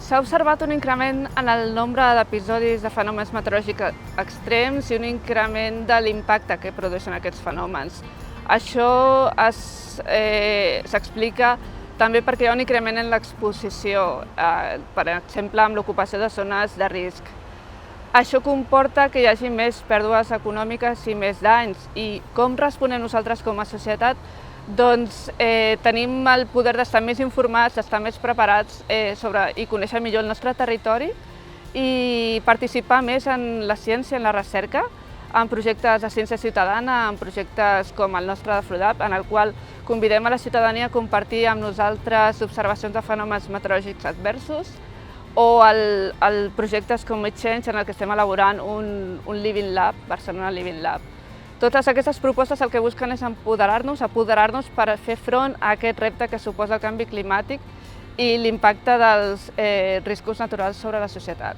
S'ha observat un increment en el nombre d'episodis de fenòmens meteorològics extrems i un increment de l'impacte que produeixen aquests fenòmens. Això s'explica també perquè hi ha un increment en l'exposició, per exemple, amb l'ocupació de zones de risc. Això comporta que hi hagi més pèrdues econòmiques i més danys. I com responem nosaltres com a societat? Doncs tenim el poder d'estar més informats, d'estar més preparats i conèixer millor el nostre territori i participar més en la ciència, en la recerca, en projectes de ciència ciutadana, en projectes com el nostre de FLUDAP, en el qual convidem a la ciutadania a compartir amb nosaltres observacions de fenòmens meteorològics adversos, o el projectes com MedChange, en el que estem elaborant un Living Lab, Barcelona Living Lab. Totes aquestes propostes el que busquen és empoderar-nos per fer front a aquest repte que suposa el canvi climàtic i l'impacte dels riscos naturals sobre la societat.